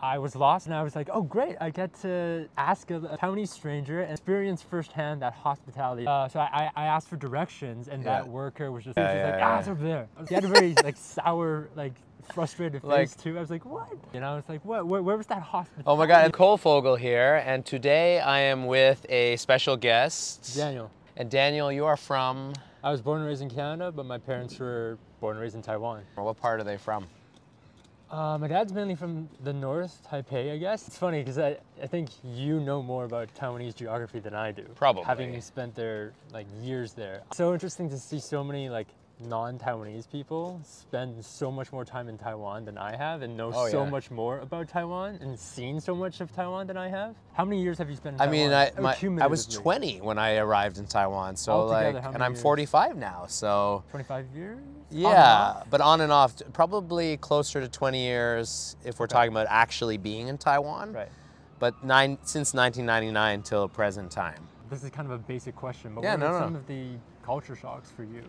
I was lost and I was like, oh great, I get to ask a Taiwanese stranger and experience firsthand that hospitality. So I asked for directions and that worker was just, like, it's over there. He had a very like sour, like frustrated face too. I was like, what? And I was like, what? Where was that hospitality? Oh my God, Cole Fogle here, and today I am with a special guest. Daniel. And Daniel, you are from? I was born and raised in Canada, but my parents were born and raised in Taiwan. What part are they from? My dad's mainly from the north, Taipei, I guess. It's funny because I think you know more about Taiwanese geography than I do. Probably. Having spent there like years there. So interesting to see so many like non-Taiwanese people spend so much more time in Taiwan than I have and know so much more about Taiwan and seen so much of Taiwan than I have. How many years have you spent in Taiwan? I was 20 when I arrived in Taiwan, so like, and I'm 45 now, so. 25 years? Yeah, but on and off, probably closer to 20 years if we're talking about actually being in Taiwan. Right. But since 1999 till present time. This is kind of a basic question, but what are some of the culture shocks for you?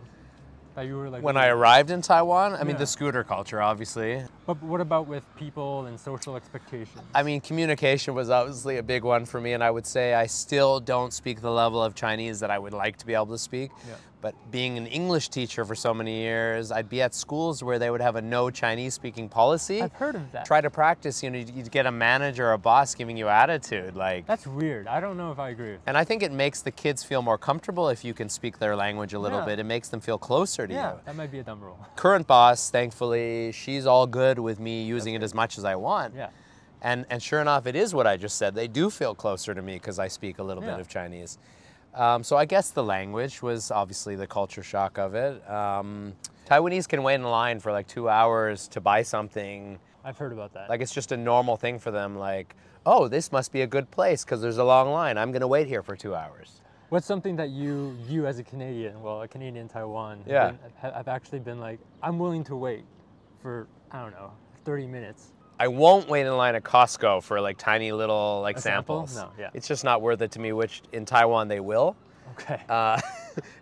That you were like, when I arrived in Taiwan, I mean the scooter culture, obviously. But what about with people and social expectations? I mean, communication was obviously a big one for me, and I would say I still don't speak the level of Chinese that I would like to be able to speak. Yeah. But being an English teacher for so many years, I'd be at schools where they would have a no Chinese speaking policy. I've heard of that. Try to practice, you know, you'd get a manager or a boss giving you attitude, like. That's weird. I don't know if I agree with that. And I think it makes the kids feel more comfortable if you can speak their language a little bit. It makes them feel closer to you. Yeah, that might be a dumb rule. Current boss, thankfully, she's all good with me using it as much as I want. Yeah. And sure enough, it is what I just said. They do feel closer to me because I speak a little bit of Chinese. So I guess the language was obviously the culture shock of it. Taiwanese can wait in line for like 2 hours to buy something. I've heard about that. Like it's just a normal thing for them. Like, oh, this must be a good place because there's a long line. I'm going to wait here for 2 hours. What's something that you as a Canadian, well, a Canadian in Taiwan, have actually been like, I'm willing to wait for, I don't know, 30 minutes. I won't wait in line at Costco for like tiny little like samples. No, It's just not worth it to me, which in Taiwan they will. Okay.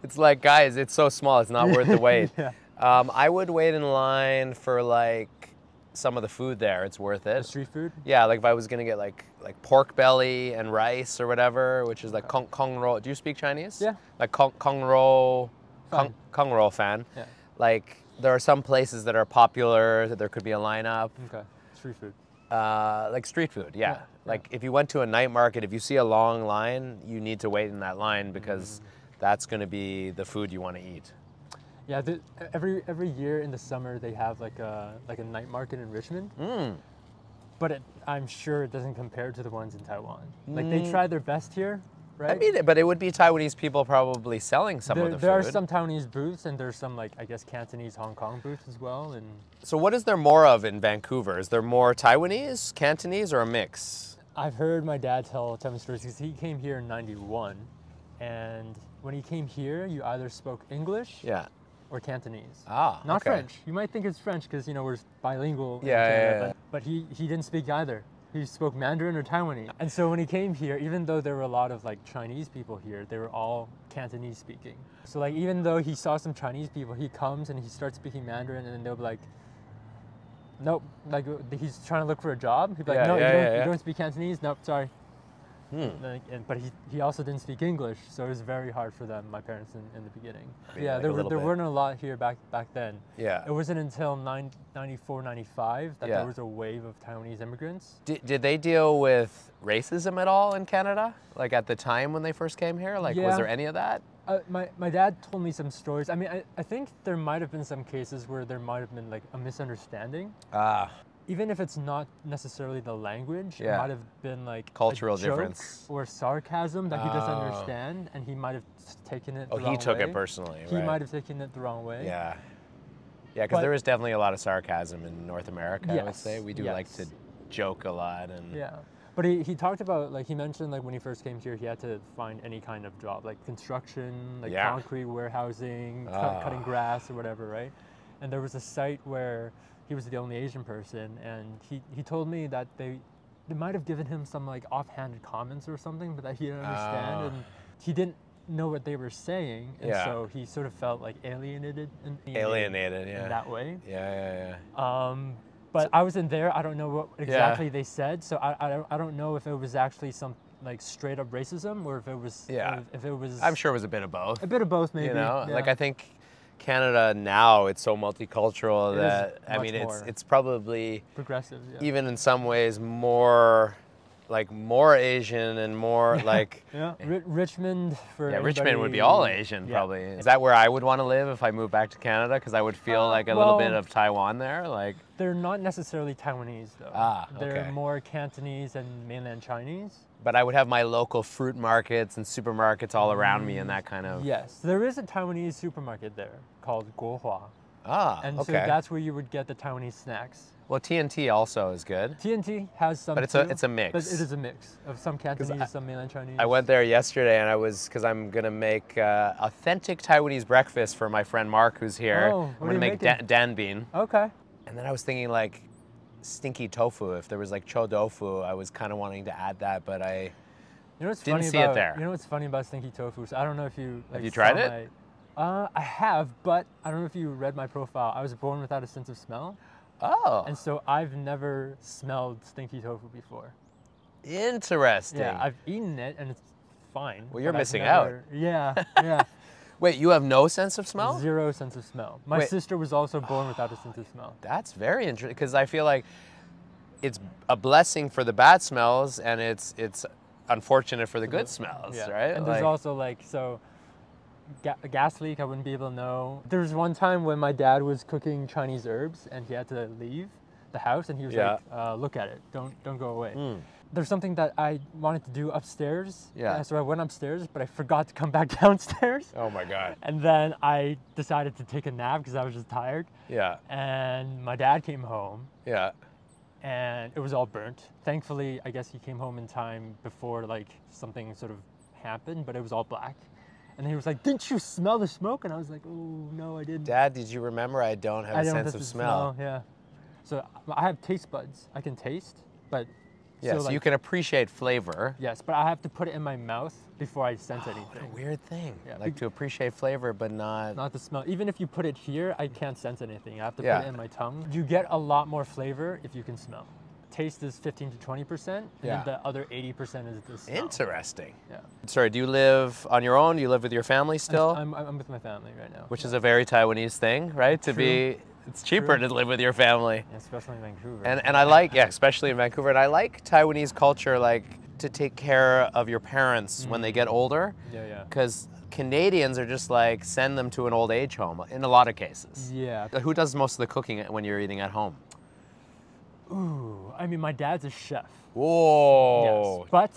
It's like, guys, it's so small, it's not worth the wait. I would wait in line for like some of the food there, it's worth it. The street food? Yeah, like if I was gonna get like pork belly and rice or whatever, which is like kong ro. Do you speak Chinese? Yeah. Like kong ro fan. Yeah. Like there are some places that are popular that there could be a lineup. Okay. Street food. Like street food, yeah. Like if you went to a night market, if you see a long line, you need to wait in that line because that's going to be the food you want to eat. Yeah, every year in the summer they have like a night market in Richmond. But I'm sure it doesn't compare to the ones in Taiwan. Like they try their best here. Right? I mean, but it would be Taiwanese people probably selling some of the food. There are some Taiwanese booths, and there's some, like, I guess, Cantonese Hong Kong booths as well. And so what is there more of in Vancouver? Is there more Taiwanese, Cantonese, or a mix? I've heard my dad tell Taiwanese stories because he came here in '91. And when he came here, you either spoke English or Cantonese. Not French. You might think it's French because, you know, we're bilingual in Canada, but he didn't speak either. He spoke Mandarin or Taiwanese. And so when he came here, even though there were a lot of like Chinese people here, they were all Cantonese speaking. So like even though he saw some Chinese people, he comes and he starts speaking Mandarin and then they'll be like, nope, like he's trying to look for a job. He'd be like, you don't speak Cantonese? Nope, sorry. But he also didn't speak English, so it was very hard for them, my parents, in the beginning. Yeah, like there weren't a lot here back then. Yeah. It wasn't until 94, 95 that there was a wave of Taiwanese immigrants. Did they deal with racism at all in Canada? Like at the time when they first came here? Like was there any of that? My dad told me some stories. I mean, I think there might have been some cases where there might have been like a misunderstanding. Even if it's not necessarily the language, it might have been like cultural a joke difference or sarcasm that he doesn't understand, and he might have taken it the wrong way. Oh, he took it personally, He might have taken it the wrong way. Yeah. Yeah, because there is definitely a lot of sarcasm in North America, I would say. We do like to joke a lot. And yeah. But he talked about, like, he mentioned, like, when he first came here, he had to find any kind of job, like construction, like concrete warehousing, cutting grass or whatever, right? And there was a site where he was the only Asian person, and he told me that they might have given him some like offhanded comments or something, but that he didn't understand, and he didn't know what they were saying, and so he sort of felt like alienated in that way. But I wasn't there. I don't know what exactly they said. So I don't know if it was actually some like straight up racism or if it was. Yeah. If it was. I'm sure it was a bit of both. A bit of both, maybe. You know, like I think Canada now it's so multicultural that I mean it's probably progressive. Yeah. Even in some ways more Asian and more like Richmond for Richmond would be all Asian probably. Is that where I would want to live if I moved back to Canada? Because I would feel like a little bit of Taiwan there. Like they're not necessarily Taiwanese though. They're more Cantonese and mainland Chinese. But I would have my local fruit markets and supermarkets all around me and that kind of. Yes, there is a Taiwanese supermarket there called Guohua. And so that's where you would get the Taiwanese snacks. Well, TNT also is good. TNT has some, but it's a mix. But it is a mix of some Cantonese, some mainland Chinese. I went there yesterday, and because I'm gonna make authentic Taiwanese breakfast for my friend Mark, who's here. Oh, I'm gonna make dan bean. Okay. And then I was thinking like stinky tofu. If there was like cho tofu, I was kind of wanting to add that, but I didn't see it there. You know what's funny about stinky tofu? So I don't know if you have you tried it? I have, but I don't know if you read my profile. I was born without a sense of smell. Oh. And so I've never smelled stinky tofu before. Interesting. Yeah, I've eaten it and it's fine. Well, you're missing out. Yeah, yeah. Wait, you have no sense of smell? Zero sense of smell. My sister was also born without a sense of smell. That's very interesting because I feel like it's a blessing for the bad smells and it's unfortunate for the good smells, right? And there's also like, so a gas leak, I wouldn't be able to know. There was one time when my dad was cooking Chinese herbs and he had to leave the house and he was like, look at it, don't go away. There's something that I wanted to do upstairs. So I went upstairs, but I forgot to come back downstairs. Oh my God. And then I decided to take a nap because I was just tired. Yeah. And my dad came home. Yeah. And it was all burnt. Thankfully, I guess he came home in time before like something sort of happened, but it was all black. And he was like, didn't you smell the smoke? And I was like, oh, no, I didn't. Dad, did you remember I don't have a sense of smell? Yeah. So I have taste buds. I can taste, but... Yeah, so you can appreciate flavor. Yes, but I have to put it in my mouth before I sense anything. What a weird thing. Yeah. Like to appreciate flavor, but not... Not the smell. Even if you put it here, I can't sense anything. I have to put it in my tongue. You get a lot more flavor if you can smell. Taste is 15 to 20%, and then the other 80% is the smell. Interesting. Yeah. Sorry, do you live on your own? Do you live with your family still? I'm with my family right now. Which is a very Taiwanese thing, right? To be, it's cheaper to live with your family. Yeah, especially in Vancouver. And I like, especially in Vancouver, and I like Taiwanese culture, like to take care of your parents when they get older. Yeah. Because Canadians are just like, send them to an old age home in a lot of cases. Yeah. Who does most of the cooking when you're eating at home? Ooh, I mean, my dad's a chef. Whoa. Yes, but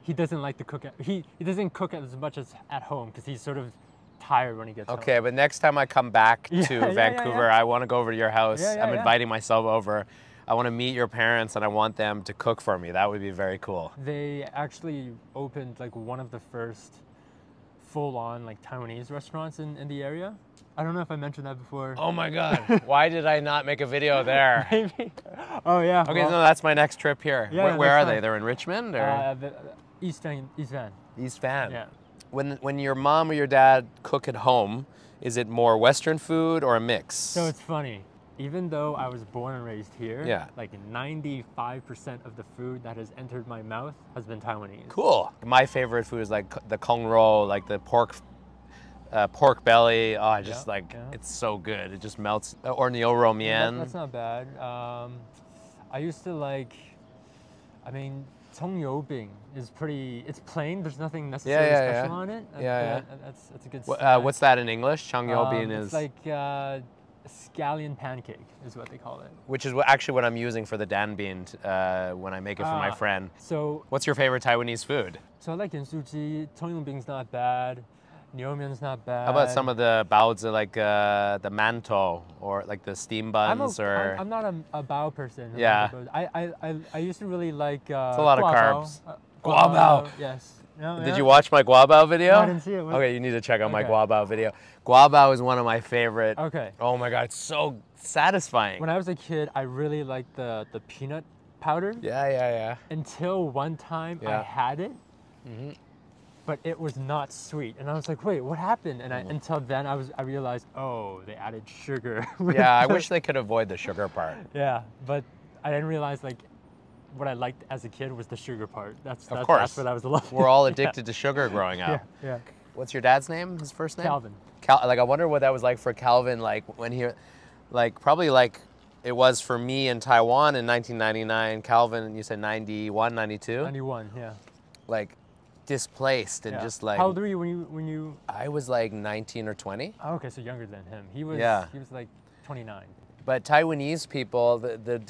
he doesn't like to cook. He doesn't cook as much as at home because he's sort of tired when he gets home. Okay, but next time I come back to Vancouver, I want to go over to your house. I'm inviting myself over. I want to meet your parents and I want them to cook for me. That would be very cool. They actually opened like one of the first full-on like Taiwanese restaurants in the area. I don't know if I mentioned that before. Oh my God, why did I not make a video there? Maybe. Oh yeah. Okay, well, no, that's my next trip here. Yeah, where are they? They're in Richmond? Or? East Van. East Van. Yeah. When your mom or your dad cook at home, is it more Western food or a mix? So it's funny. Even though I was born and raised here, like 95% of the food that has entered my mouth has been Taiwanese. Cool. My favorite food is like the kong ro, like the pork belly. Oh, I just it's so good. It just melts. Or nioro mian. That's not bad. I used to like, I mean, Bing is pretty, it's plain. There's nothing necessarily special on it. That's a good snack. What's that in English? Bing is? It's like scallion pancake is what they call it. Which is actually what I'm using for the dan bean when I make it for my friend. So what's your favorite Taiwanese food? So I like Yansuji. Bing's not bad. Niumian's not bad. How about some of the baozi, like the mantou or like the steam buns? I'm not a bao person. Yeah. I used to really like. It's a lot of carbs. Guabao. Yes. Did you watch my guabao video? No, I didn't see it. Okay, you need to check out my guabao video. Guabao is one of my favorite. Okay. Oh my God, it's so satisfying. When I was a kid, I really liked the peanut powder. Yeah. Until one time I had it. but it was not sweet. And I was like, wait, what happened? And until then, I realized, oh, they added sugar. Yeah, I wish they could avoid the sugar part. Yeah, but I didn't realize like what I liked as a kid was the sugar part. That's what I was loving. We're all addicted to sugar growing up. Yeah. What's your dad's name? His first name? Calvin. Like, I wonder what that was like for Calvin, like when he, like probably like it was for me in Taiwan in 1999. Calvin, you said 91, 92? 91, yeah. Like displaced and just like. How old were you when you? I was like 19 or 20. Oh, okay, so younger than him. He was like 29. But Taiwanese people,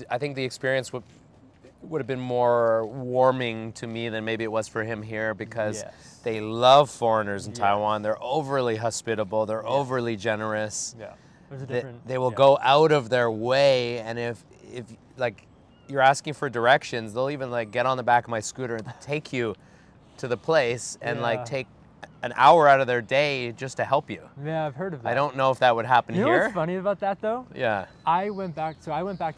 I think the experience would have been more warming to me than maybe it was for him here, because they love foreigners in Taiwan. They're overly hospitable. They're overly generous. Yeah, there's a different. They will go out of their way, and if like you're asking for directions, they'll even like get on the back of my scooter and take you to the place and like take an hour out of their day just to help you. Yeah, I've heard of that. I don't know if that would happen here. You know what's funny about that though? Yeah. I went back to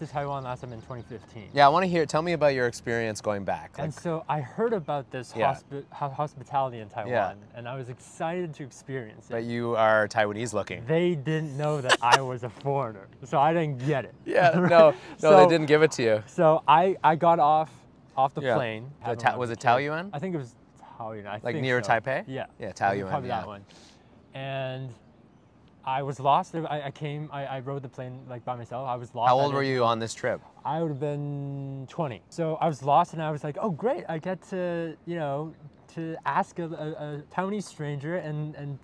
Taiwan last time in 2015. Yeah, I want to hear, tell me about your experience going back. And so I heard about this hospitality in Taiwan, and I was excited to experience it. But you are Taiwanese looking. They didn't know that I was a foreigner, so I didn't get it. Yeah, no, they didn't give it to you. So I got off the plane. Was it Taoyuan? I think it was Taoyuan. I think near Taipei? Yeah. Yeah, Taoyuan. Probably that one. And I was lost. I rode the plane like by myself. I was lost. How old were you on this trip? I would have been 20. So I was lost, and I was like, oh great, I get to, to ask a Taiwanese stranger and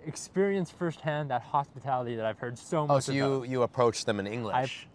experience firsthand that hospitality that I've heard so much about. Oh, so you approached them in English.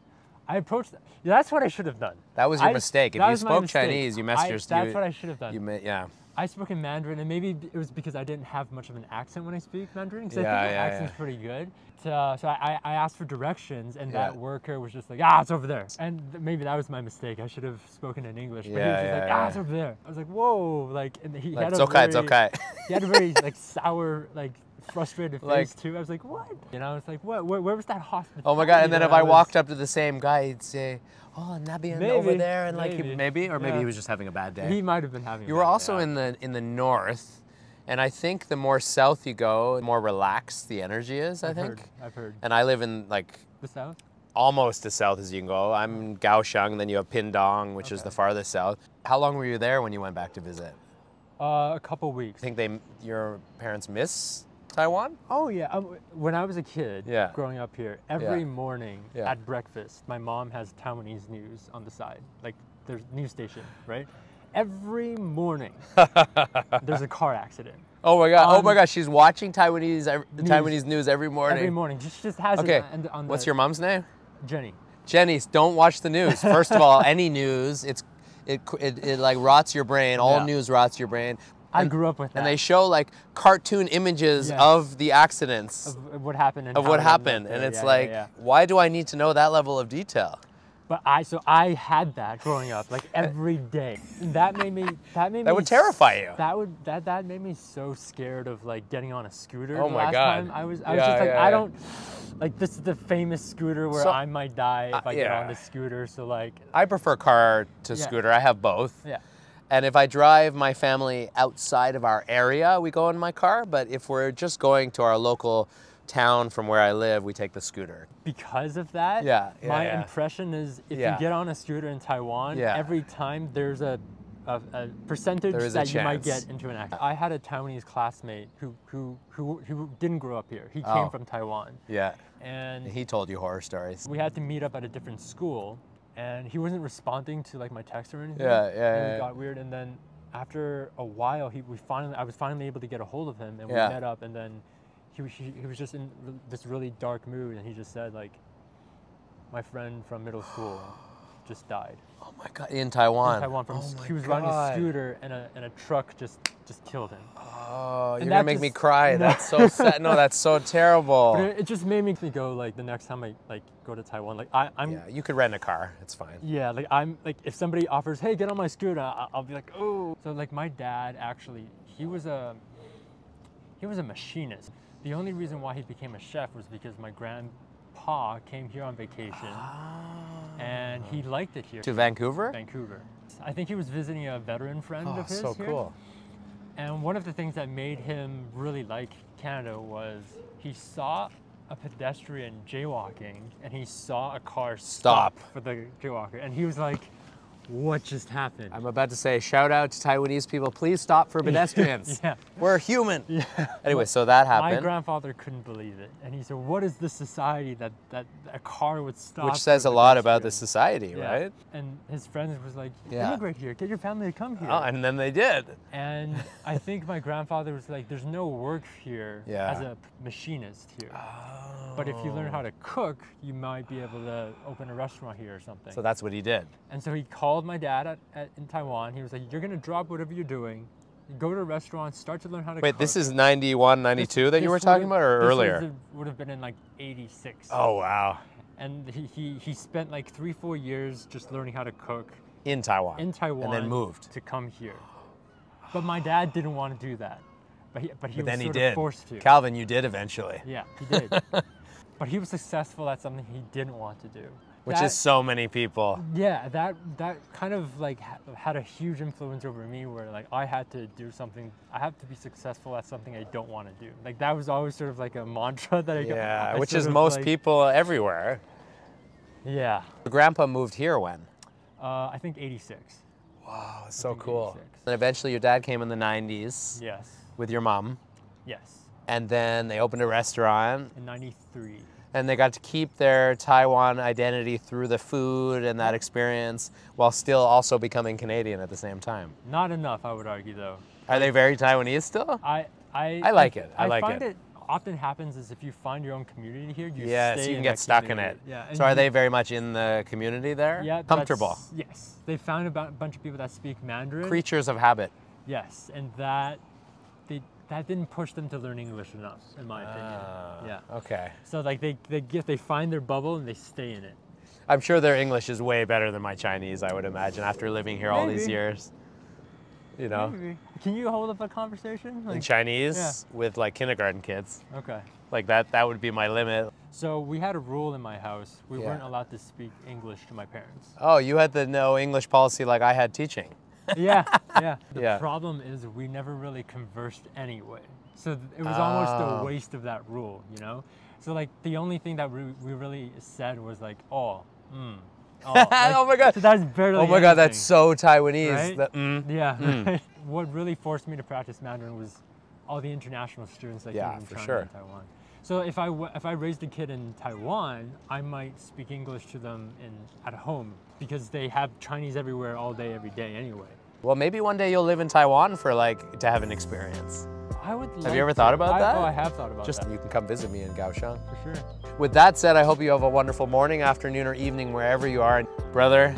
I approached them. Yeah, that's what I should have done. That was your mistake. If you spoke Chinese, you messed your... That's what I should have done. Yeah. I spoke in Mandarin, and maybe it was because I didn't have much of an accent when I speak Mandarin, because I think my accent's pretty good. So I asked for directions, and that worker was just like, it's over there. And maybe that was my mistake. I should have spoken in English, but he was just like, it's over there. I was like, whoa, like, and he had it's okay. He had a very like sour, like frustrated face too. I was like, what? And I was like, what? Where was that hospitality? Oh my God! And then if I walked up to the same guy, he'd say, oh, Nabian over there, and like maybe he was just having a bad day. He might have been having. You were also in the north, and I think the more south you go, the more relaxed the energy is. I've heard. And I live in like the south. Almost as south as you can go. I'm in Kaohsiung, then you have Pindong, which is the farthest south. How long were you there when you went back to visit? A couple weeks. I think your parents miss Taiwan? Oh yeah, when I was a kid growing up here, every morning at breakfast, my mom has Taiwanese news on the side, like there's a news station, right? Every morning, there's a car accident. Oh my God! Oh my gosh! She's watching Taiwanese news every morning. Every morning, just has it on What's your mom's name? Jenny. Jenny, don't watch the news. First of all, any news, it like rots your brain. All news rots your brain. I grew up with that. And they show like cartoon images of the accidents. Of what happened. And it's why do I need to know that level of detail? But I had that growing up, like every day. That would terrify you. That made me so scared of like getting on a scooter. Oh my God. Time. I was just like, I don't, like this is the famous scooter where I might die if I get on this scooter. So like. I prefer car to scooter. I have both. Yeah. And if I drive my family outside of our area, we go in my car. But if we're just going to our local town from where I live, we take the scooter. Because of that, my impression is if you get on a scooter in Taiwan, every time there's a percentage that you might get into an accident. I had a Taiwanese classmate who didn't grow up here. He came from Taiwan. Yeah. And he told you horror stories. We had to meet up at a different school. And he wasn't responding to like my text or anything. It got weird, and then after a while, I was finally able to get a hold of him, and we met up. And then he was just in this really dark mood, and he just said like, my friend from middle school just died. Oh my God! In Taiwan. In Taiwan, he was riding a scooter, and a truck just killed him. Oh, you're gonna make me cry. That's so sad. No, that's so terrible. But it just made me go like the next time I like go to Taiwan, like I'm. Yeah, you could rent a car. It's fine. Yeah, like I'm like if somebody offers, hey, get on my scooter, I'll be like, oh. So like my dad actually, he was a machinist. The only reason why he became a chef was because my grandpa came here on vacation, and he liked it here. To Vancouver? Vancouver. I think he was visiting a veteran friend of his so here. Cool. And one of the things that made him really like Canada was he saw a pedestrian jaywalking and he saw a car stop for the jaywalker. And he was like, what just happened? I'm about to say, shout out to Taiwanese people, please stop for pedestrians. Yeah. We're human. Yeah. Anyway, so that happened. My grandfather couldn't believe it. And he said, what is this society that a car would stop? Which says a lot about the society, right? And his friends was like, immigrate here, get your family to come here. Oh, and then they did. And I think my grandfather was like, there's no work here as a machinist here. But if you learn how to cook, you might be able to open a restaurant here or something. So that's what he did. And so he called my dad in Taiwan. He was like, you're going to drop whatever you're doing, go to a restaurant, start to learn how to cook. Wait, this is 91, 92 that you were talking about, or earlier? This would have been in like 86. Oh, wow. And he spent like 3-4 years just learning how to cook. In Taiwan? In Taiwan. And then moved. To come here. But my dad didn't want to do that. But he was sort of forced to. Calvin, you did eventually. Yeah, he did. But he was successful at something he didn't want to do. Which is so many people. Yeah, that kind of like had a huge influence over me where like I had to do something, I have to be successful at something I don't want to do. Like that was always sort of like a mantra that I which is most people everywhere. Yeah. Grandpa moved here when? I think 86. Wow, so cool. 86. And eventually your dad came in the 90s. Yes. With your mom. Yes. And then they opened a restaurant. In 93. And they got to keep their Taiwan identity through the food and that experience while still also becoming Canadian at the same time. Not enough, I would argue, though. Are they very Taiwanese still? I like it. I find it often happens is if you find your own community here, you so you can get stuck in it. Yeah. So are they very much in the community there? Yeah. Comfortable? Yes. They found a bunch of people that speak Mandarin. Creatures of habit. Yes, and that didn't push them to learn English enough, in my opinion. Yeah. Okay. So like they find their bubble and they stay in it. I'm sure their English is way better than my Chinese, I would imagine, after living here all these years. You know? Maybe. Can you hold up a conversation? Like, in Chinese with like kindergarten kids. Okay. Like that would be my limit. So we had a rule in my house. We weren't allowed to speak English to my parents. Oh, you had the no English policy like I had teaching. Yeah. The problem is we never really conversed anyway. So it was almost a waste of that rule, you know? So like the only thing that we really said was like, oh my God. So that's barely anything. That's so Taiwanese. Right? What really forced me to practice Mandarin was all the international students that came from China and Taiwan. So if I raised a kid in Taiwan, I might speak English to them at home because they have Chinese everywhere all day, every day anyway. Well, maybe one day you'll live in Taiwan for to have an experience. I would like Have you ever thought about that? Oh, I have thought about that. Just you can come visit me in Kaohsiung. For sure. With that said, I hope you have a wonderful morning, afternoon, or evening, wherever you are. Brother,